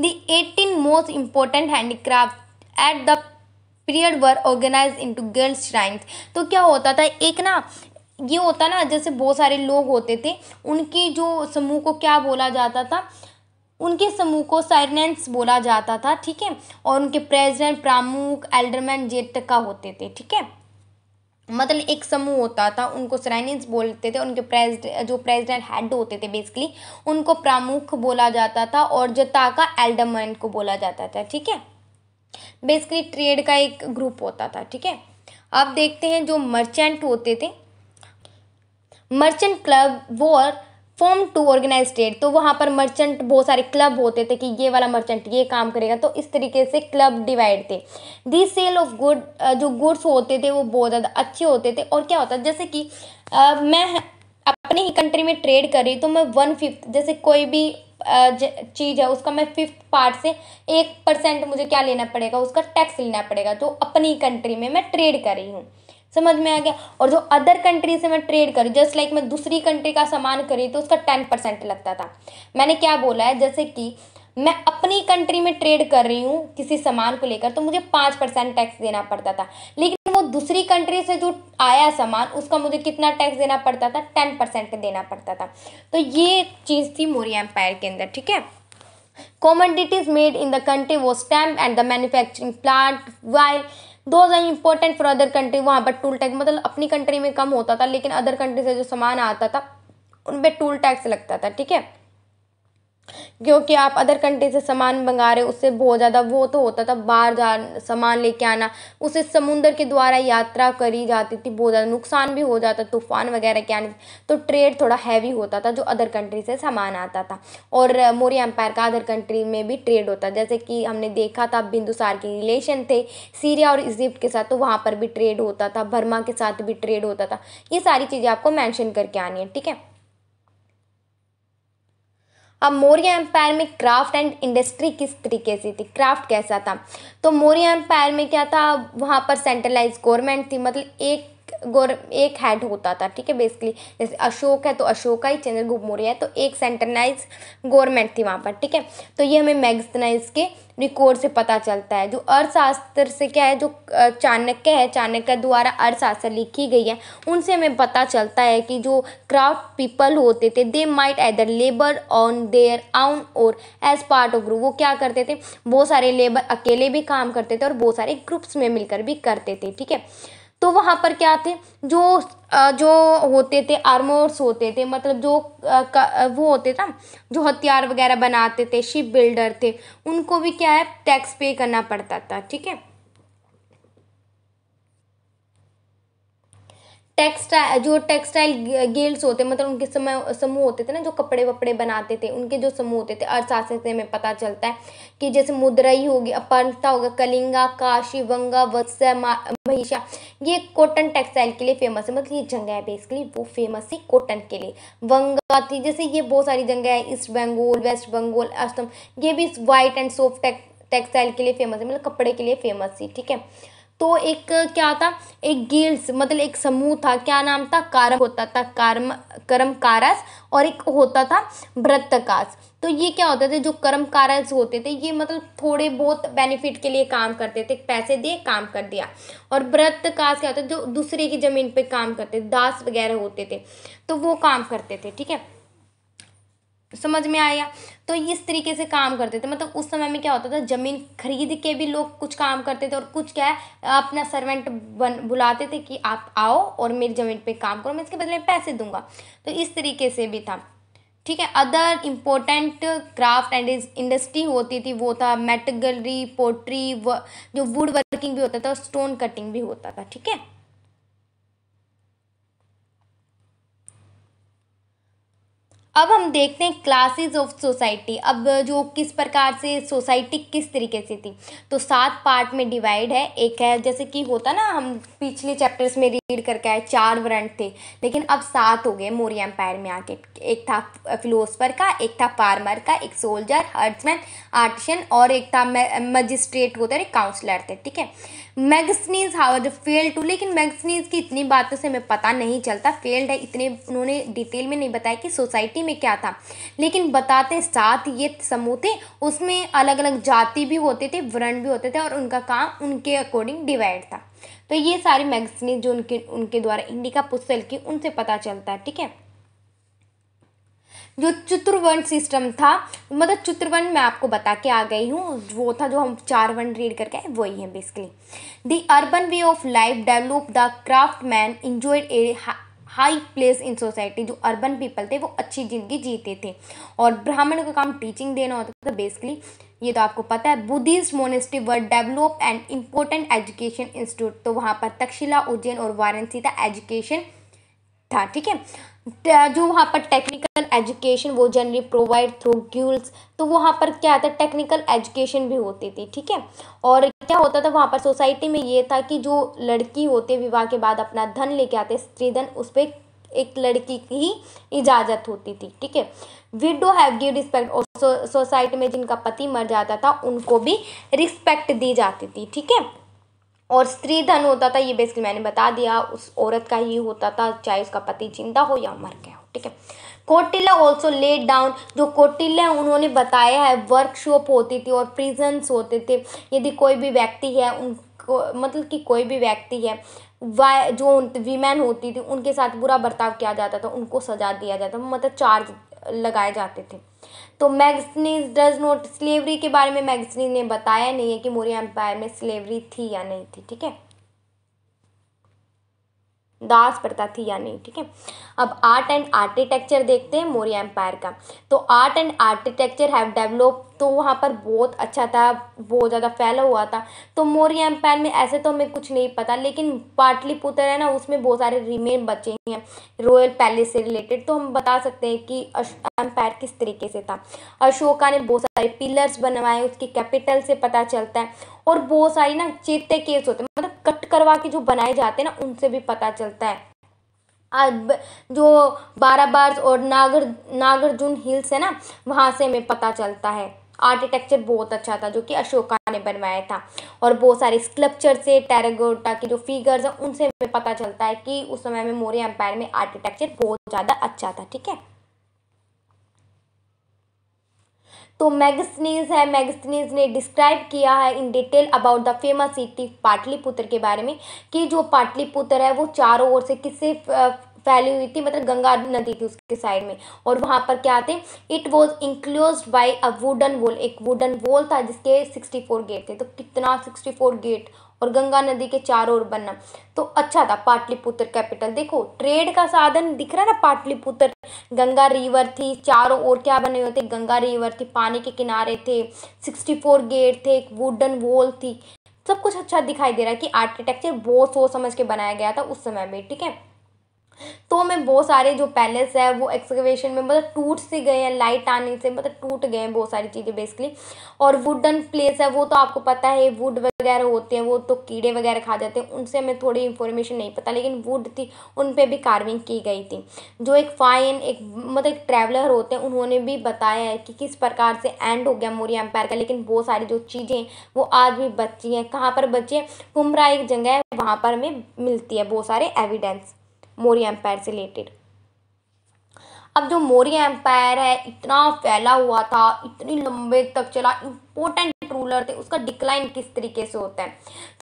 The 18 most important handicraft at the period were organize into guild shrines. तो क्या होता था, एक ना ये होता ना, जैसे बहुत सारे लोग होते थे, उनकी जो समूह को क्या बोला जाता था, उनके समूह को साइरेंस बोला जाता था। ठीक है, और उनके प्रेसिडेंट, प्रमुख, एल्डरमैन, जेटका होते थे। ठीक है, मतलब एक समूह होता था, उनको साइरेंस बोलते थे। उनके प्रेसिडेंट हेड होते थे बेसिकली, उनको प्रमुख बोला जाता था, और जेटका एल्डरमैन को बोला जाता था। ठीक है, बेसिकली ट्रेड का एक ग्रुप होता था। ठीक है, अब देखते हैं जो मर्चेंट होते थे, merchant club were form to organize trade. तो वहाँ पर मर्चेंट बहुत सारे क्लब होते थे कि ये वाला मर्चेंट ये काम करेगा, तो इस तरीके से क्लब डिवाइड थे। दी सेल ऑफ गुड, जो गुड्स होते थे वो बहुत ज़्यादा अच्छे होते थे। और क्या होता है, जैसे कि मैं अपनी ही कंट्री में ट्रेड कर रही, तो मैं 1/5, जैसे कोई भी चीज़ है उसका मैं 5th पार्ट से 1% मुझे क्या लेना पड़ेगा, उसका टैक्स लेना पड़ेगा, जो अपनी कंट्री में मैं ट्रेड कर रही हूँ। समझ में आ गया। और जो अदर कंट्री से मैं ट्रेड करी, जस्ट लाइक मैं दूसरी कंट्री का सामान करी, तो उसका 10% लगता था। मैंने क्या बोला है, जैसे कि मैं अपनी कंट्री में ट्रेड कर रही हूँ किसी सामान को लेकर, तो मुझे 5% टैक्स देना पड़ता था। लेकिन वो दूसरी कंट्री से जो आया सामान, उसका मुझे कितना टैक्स देना पड़ता था, 10% देना पड़ता था। तो ये चीज़ थी मौर्य एम्पायर के अंदर। ठीक है, commodities made in the country was stamped and the manufacturing plant while those are important for other country। वहाँ पर टूल टैक्स, मतलब अपनी कंट्री में कम होता था, लेकिन अदर कंट्री से जो सामान आता था उन पर टूल टैक्स लगता था। ठीक है, क्योंकि आप अदर कंट्री से सामान मंगा रहे हो, उससे बहुत ज़्यादा वो तो होता था, बाहर जा सामान लेके आना, उसे समुद्र के द्वारा यात्रा करी जाती थी, बहुत ज़्यादा नुकसान भी हो जाता, तूफान वगैरह के आने, तो ट्रेड थोड़ा हैवी होता था जो अदर कंट्री से सामान आता था। और मौर्य एम्पायर का अदर कंट्री में भी ट्रेड होता, जैसे कि हमने देखा था बिंदुसार के रिलेशन थे सीरिया और इजिप्ट के साथ, तो वहाँ पर भी ट्रेड होता था, बर्मा के साथ भी ट्रेड होता था। ये सारी चीज़ें आपको मैंशन करके आनी है। ठीक है, अब मौर्य एम्पायर में क्राफ्ट एंड इंडस्ट्री किस तरीके से थी, क्राफ्ट कैसा था। तो मौर्य एम्पायर में क्या था, वहाँ पर सेंट्रलाइज गवर्नमेंट थी, मतलब एक हेड होता था। ठीक है, बेसिकली जैसे अशोक है तो अशोका ही, चंद्रगुप्त मौर्य है तो एक सेंट्रलाइज गवर्नमेंट थी वहाँ पर। ठीक है, तो ये हमें मैगजीनाइज के रिकॉर्ड से पता चलता है। जो अर्थशास्त्र से क्या है, जो चाणक्य है, चाणक्य द्वारा अर्थशास्त्र लिखी गई है, उनसे हमें पता चलता है कि जो क्राफ्ट पीपल होते थे, they might either labour on their own और एज पार्ट ऑफ ग्रुप। वो क्या करते थे, बहुत सारे लेबर अकेले भी काम करते थे और बहुत सारे ग्रुप्स में मिलकर भी करते थे। ठीक है, तो वहाँ पर क्या थे, जो होते थे आर्मर्स होते थे, मतलब जो वो होते था जो हथियार वगैरह बनाते थे, शिप बिल्डर थे, उनको भी क्या है टैक्स पे करना पड़ता था। ठीक है, टेक्सटाइल गिल्ड्स होते, मतलब उनके समूह होते थे ना, जो कपड़े वपड़े बनाते थे, उनके जो समूह होते थे। अर्थशास्त्र से हमें पता चलता है कि जैसे मुद्रई होगी, अपर्णता होगा, कलिंगा, काशी, वंगा, वत्स्य, महिषा, ये कॉटन टेक्सटाइल के लिए फेमस है। मतलब ये जगह है बेसिकली वो फेमस थी कॉटन के लिए। वंगा थी, जैसे ये बहुत सारी जगह है, ईस्ट बंगाल, वेस्ट बंगाल, असम, ये भी वाइट एंड सॉफ्ट टेक्सटाइल के लिए फेमस है, मतलब कपड़े के लिए फेमस थी। ठीक है, तो एक क्या था, एक गिल्ड्स मतलब एक समूह था, क्या नाम था, कारम होता था, कर्मकारस, और एक होता था व्रतकास। तो ये क्या होते थे, जो कर्मकारस होते थे ये मतलब थोड़े बहुत बेनिफिट के लिए काम करते थे, पैसे दिए काम कर दिया। और व्रतकास क्या होता है, जो दूसरे की जमीन पे काम करते थे, दास वगैरह होते थे, तो वो काम करते थे। ठीक है, समझ में आया। तो इस तरीके से काम करते थे, मतलब उस समय में क्या होता था, जमीन खरीद के भी लोग कुछ काम करते थे, और कुछ क्या है, अपना सर्वेंट बुलाते थे कि आप आओ और मेरी जमीन पे काम करो, मैं इसके बदले में पैसे दूंगा। तो इस तरीके से भी था। ठीक है, other important craft and industry होती थी, वो था मेटलरी, पोट्री, जो वुड वर्किंग भी होता था, और स्टोन कटिंग भी होता था। ठीक है, अब हम देखते हैं क्लासेस ऑफ सोसाइटी। अब जो किस प्रकार से सोसाइटी किस तरीके से थी, तो 7 पार्ट में डिवाइड है। एक है जैसे कि होता ना, हम पिछले चैप्टर्स में रीड करके आए 4 वर्ण थे, लेकिन अब 7 हो गए मौर्य एम्पायर में आके। एक था फिलोसफर का, एक था फार्मर का, एक सोल्जर, हर्ट्समैन, आर्टिशन, और एक था मजिस्ट्रेट होता है, एक काउंसलर थे। ठीक है, मैगजीन्स हाउ फेल्ड टू, लेकिन मैगजीन्स की इतनी बातों से हमें पता नहीं चलता, फेल्ड है इतने उन्होंने डिटेल में नहीं बताया कि सोसाइटी में क्या था, लेकिन बताते साथ ये समूह थे, उसमें अलग अलग जाति भी होते थे, वर्ण भी होते थे, और उनका काम उनके अकॉर्डिंग डिवाइड था। तो ये सारी मैगजीन जो उनके उनके द्वारा इंडिका पुस्तक की, उनसे पता चलता है। ठीक है, जो चतुर्वर्ण सिस्टम था, मतलब चतुर्वर्ण मैं आपको बता के आ गई हूँ, वो था जो हम 4 वर्ण रीड करके आए, वही है basically. The urban way of life develop, the craftsman enjoyed A high place in society. जो अर्बन पीपल थे वो अच्छी जिंदगी जीते थे, और ब्राह्मण का काम टीचिंग देना होता था बेसिकली, ये तो आपको पता है। Buddhist monastery were develop and important education institute, तो वहाँ पर तक्षशिला, उज्जैन और वाराणसी था एजुकेशन था। ठीक है, जो वहाँ पर टेक्निकल एजुकेशन वो जनरली प्रोवाइड थ्रू गिल्ड्स, तो वहाँ पर क्या था, टेक्निकल एजुकेशन भी होती थी। ठीक है, और क्या होता था वहाँ पर सोसाइटी में, ये था कि जो लड़की होते विवाह के बाद अपना धन लेके आते, स्त्रीधन, उस पर एक लड़की की ही इजाज़त होती थी। ठीक है, विडो हैव गिव रिस्पेक्ट, और सोसाइटी में जिनका पति मर जाता था उनको भी रिस्पेक्ट दी जाती थी। ठीक है, और स्त्री धन होता था, ये बेसिकली मैंने बता दिया, उस औरत का ही होता था, चाहे उसका पति जिंदा हो या मर गया हो। ठीक है, कोटिल्ला ऑल्सो लेड डाउन, जो कोटिल्ला है उन्होंने बताया है, वर्कशॉप होती थी और प्रिजन्स होते थे। यदि कोई भी व्यक्ति है, उनको मतलब कि कोई भी व्यक्ति है, जो वीमेन होती थी उनके साथ बुरा बर्ताव किया जाता था, उनको सजा दिया जाता, मतलब चार्ज लगाए जाते थे। तो मैगजीन डज नॉट, स्लेवरी के बारे में मैगजीन ने बताया नहीं है कि मौर्य एम्पायर में स्लेवरी थी या नहीं थी। ठीक है, दास प्रथा थी या नहीं। ठीक है, अब आर्ट एंड आर्किटेक्चर देखते हैं मौर्य एम्पायर का। तो art and architecture have develop, तो वहाँ पर बहुत अच्छा था, बहुत ज़्यादा फैला हुआ था। तो मौर्य एम्पायर में ऐसे तो हमें कुछ नहीं पता, लेकिन पाटलिपुत्र है ना, उसमें बहुत सारे रिमेन बचे हैं रॉयल पैलेस से रिलेटेड, तो हम बता सकते हैं कि एम्पायर किस तरीके से था। अशोका ने बहुत सारे पिलर्स बनवाए, उसकी कैपिटल से पता चलता है, और बहुत सारी ना चेते केस होते हैं, मतलब कट करवा के जो बनाए जाते हैं ना, उनसे भी पता चलता है। अब जो बाराबार और नागार्जुन हिल्स है ना, वहाँ से हमें पता चलता है। आर्किटेक्चर बहुत अच्छा था जो कि अशोका ने बनवाया था, और बहुत सारे स्कल्पचर से, टेराकोटा के जो फिगर्स हैं उनसे हमें पता चलता है कि उस समय में मौर्य एम्पायर में आर्किटेक्चर बहुत ज़्यादा अच्छा था। ठीक है, तो मैगजीन्स है, मैगजीन्स ने डिस्क्राइब किया है in detail about the famous city Pataliputra के बारे में, कि जो पाटलिपुत्र है वो चारों ओर से किससे फैली हुई थी, मतलब गंगा नदी थी उसके साइड में, और वहाँ पर क्या थे, it was enclosed by a wooden wall, एक वुडन वॉल था जिसके 64 गेट थे। तो कितना 64 गेट, और गंगा नदी के चारों ओर बनना, तो अच्छा था। पाटलिपुत्र कैपिटल, देखो ट्रेड का साधन दिख रहा है ना, पाटलिपुत्र, गंगा रिवर थी, चारों ओर क्या बने हुए थे, गंगा रिवर थी, पानी के किनारे थे, 64 गेट थे, एक वुडन वॉल थी, सब कुछ अच्छा दिखाई दे रहा है कि आर्किटेक्चर बहुत सोच समझ के बनाया गया था उस समय में। ठीक है, तो में बहुत सारे जो पैलेस है वो एक्सकवेशन में मतलब टूट से गए हैं, लाइट आने से मतलब टूट गए हैं बहुत सारी चीज़ें बेसिकली। और वुडन प्लेस है वो तो आपको पता है, वुड वगैरह होते हैं वो तो कीड़े वगैरह खा जाते हैं, उनसे हमें थोड़ी इन्फॉर्मेशन नहीं पता, लेकिन वुड थी उन पे भी कार्विंग की गई थी। जो एक फाइन एक मतलब एक ट्रैवलर होते हैं उन्होंने भी बताया है कि किस प्रकार से एंड हो गया मौर्य एम्पायर का, लेकिन बहुत सारी जो चीज़ें वो आज भी बची हैं। कहाँ पर बची है? कुम्भरा एक जगह है, वहाँ पर हमें मिलती है बहुत सारे एविडेंस मौर्य एम्पायर से रिलेटेड। अब जो मौर्य एम्पायर है इतना फैला हुआ था, इतनी लंबे तक चला, इम्पोर्टेंट रूलर थे, उसका डिक्लाइन किस तरीके से होता है?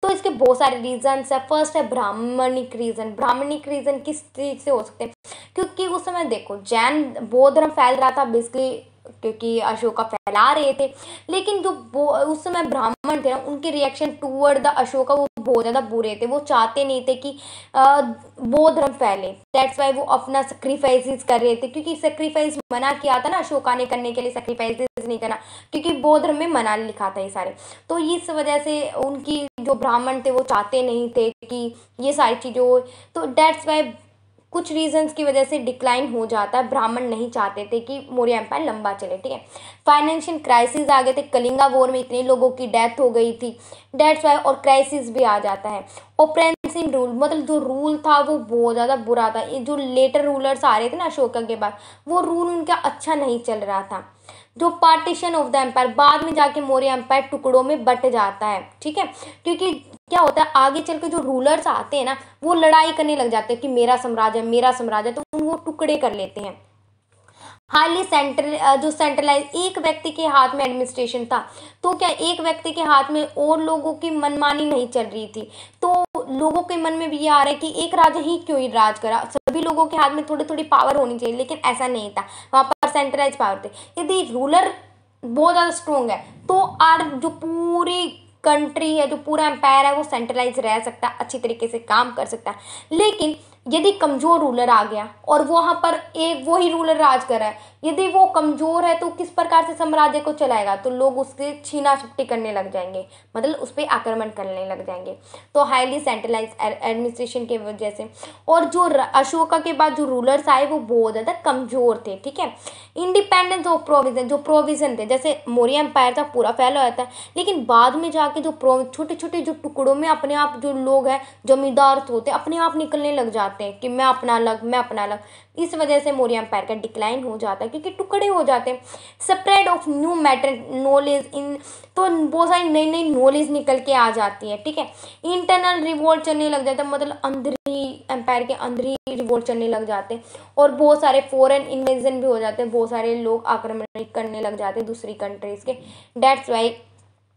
तो इसके बहुत सारे रीजंस है। फर्स्ट है ब्राह्मणिक रीजन। ब्राह्मणिक रीजन किस चीज से हो सकते हैं? क्योंकि उस समय देखो जैन बौद्ध धर्म फैल रहा था बेसिकली, क्योंकि अशोका फैला रहे थे, लेकिन जो उस समय ब्राह्मण थे ना उनके रिएक्शन टूवर्ड द अशोका वो बहुत ज़्यादा बुरे थे। वो चाहते नहीं थे कि बौद्ध धर्म फैले, दैट्स वाई वो अपना सेक्रीफाइसेस कर रहे थे, क्योंकि सेक्रीफाइस मना किया था ना अशोका ने करने के लिए, सेक्रीफाइसेस नहीं करना, क्योंकि बौद्ध धर्म में मना लिखा था ये सारे। तो इस वजह से उनकी जो ब्राह्मण थे वो चाहते नहीं थे कि ये सारी चीज़ें हो, तो दैट्स वाई कुछ रीजंस की वजह से डिक्लाइन हो जाता है। ब्राह्मण नहीं चाहते थे कि मौर्य एम्पायर लंबा चले, ठीक है। फाइनेंशियल क्राइसिस आ गए थे, कलिंगा वॉर में इतने लोगों की डेथ हो गई थी, डेट्स वाई, और क्राइसिस भी आ जाता है। ओप्रेसिव रूल मतलब जो रूल था वो बहुत ज़्यादा बुरा था। ये जो लेटर रूलर्स आ रहे थे ना अशोका के बाद, वो रूल उनका अच्छा नहीं चल रहा था। जो पार्टीशन ऑफ द एम्पायर, बाद में जाके मौर्य एम्पायर टुकड़ों में बट जाता है, ठीक है। क्योंकि क्या होता है आगे चल के जो रूलर्स आते हैं ना वो लड़ाई करने लग जाते हैं कि मेरा साम्राज्य है, मेरा साम्राज्य है, तो वो टुकड़े कर लेते हैं। हाईली जो सेंट्रलाइज, एक व्यक्ति के हाथ में एडमिनिस्ट्रेशन था, तो क्या एक व्यक्ति के हाथ में और लोगों की मनमानी नहीं चल रही थी, तो लोगों के मन में भी ये आ रहा है कि एक राजा ही क्यों ही राज करा, सभी लोगों के हाथ में थोड़ी थोड़ी पावर होनी चाहिए, लेकिन ऐसा नहीं था, वहां पर सेंट्रलाइज पावर थे। यदि रूलर बहुत ज़्यादा स्ट्रोंग है तो आर जो पूरी कंट्री है, जो पूरा एम्पायर है वो सेंट्रलाइज रह सकता है, अच्छी तरीके से काम कर सकता है। लेकिन यदि कमजोर रूलर आ गया और वहां पर एक वो ही रूलर राज कर रहा है, यदि वो कमजोर है तो किस प्रकार से साम्राज्य को चलाएगा? तो लोग उससे छीना झपटी करने लग जाएंगे, मतलब उस पर आक्रमण करने लग जाएंगे। तो हाईली सेंट्रलाइज एडमिनिस्ट्रेशन की वजह से, और जो अशोका के बाद जो रूलर्स आए वो बहुत ज़्यादा कमजोर थे, ठीक है। इंडिपेंडेंस ऑफ प्रोविजन, जो प्रोविजन थे, जैसे मौर्य एम्पायर था पूरा फैला हुआ था, लेकिन बाद में जाके जो छोटे छोटे जो टुकड़ों में अपने आप जो लोग हैं जमींदार होते अपने आप निकलने लग जाते हैं कि मैं अपना अलग, मैं अपना अलग। इस वजह से मौर्य एम्पायर का डिक्लाइन हो जाता है, क्योंकि टुकड़े हो जाते हैं। Spread of new matter knowledge in, तो बहुत सारी नई नई नॉलेज निकल के आ जाती है, ठीक है। इंटरनल रिवोल्ट चलने लग जाता है, मतलब अंदर ही एम्पायर के अंदर ही रिवोल्ट चलने लग जाते हैं, और बहुत सारे फॉरेन इन्वेजन भी हो जाते हैं, बहुत सारे लोग आक्रमण करने लग जाते हैं दूसरी कंट्रीज के। डेट्स वाई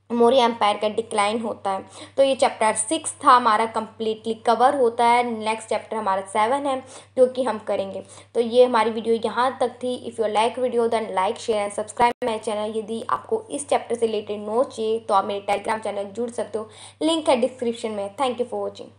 मौर्य एम्पायर का डिक्लाइन होता है। तो ये चैप्टर 6 था हमारा, कंप्लीटली कवर होता है। नेक्स्ट चैप्टर हमारा 7 है जो कि हम करेंगे। तो ये हमारी वीडियो यहाँ तक थी। If you like video then like share and subscribe my channel. यदि आपको इस चैप्टर से रिलेटेड नोट्स चाहिए तो आप मेरे टेलीग्राम चैनल जुड़ सकते हो, लिंक है डिस्क्रिप्शन में। Thank you for watching.